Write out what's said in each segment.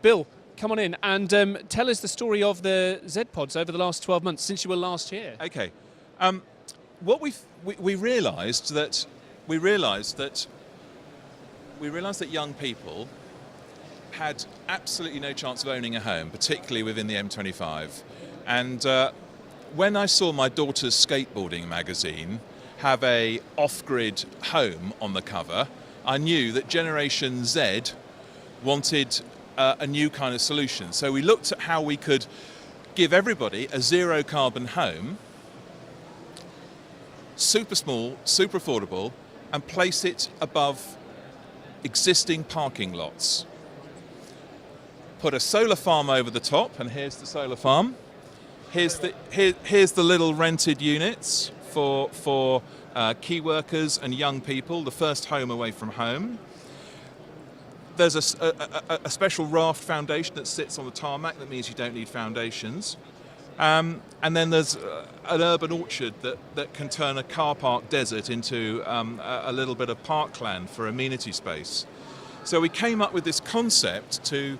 Bill, come on in and tell us the story of the Zed Pods over the last 12 months since you were last here. Okay, what we realised that young people had absolutely no chance of owning a home, particularly within the M25. And when I saw my daughter's skateboarding magazine have a off-grid home on the cover, I knew that Generation Z wanted a new kind of solution. So we looked at how we could give everybody a zero carbon home, super small, super affordable, and place it above existing parking lots. Put a solar farm over the top, and here's the solar farm. Here's the little rented units for key workers and young people, the first home away from home. There's a special raft foundation that sits on the tarmac. That means you don't need foundations. And then there's an urban orchard that can turn a car park desert into a little bit of parkland for amenity space. So we came up with this concept to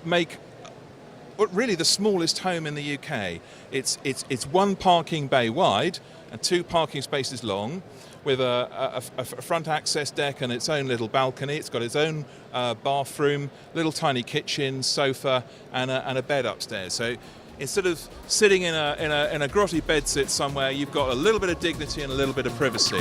make really the smallest home in the UK. It's one parking bay wide and 2 parking spaces long, with a front access deck and its own little balcony. It's got its own bathroom, little tiny kitchen, sofa, and a bed upstairs. So instead of sitting in a grotty bedsit somewhere, you've got a little bit of dignity and a little bit of privacy.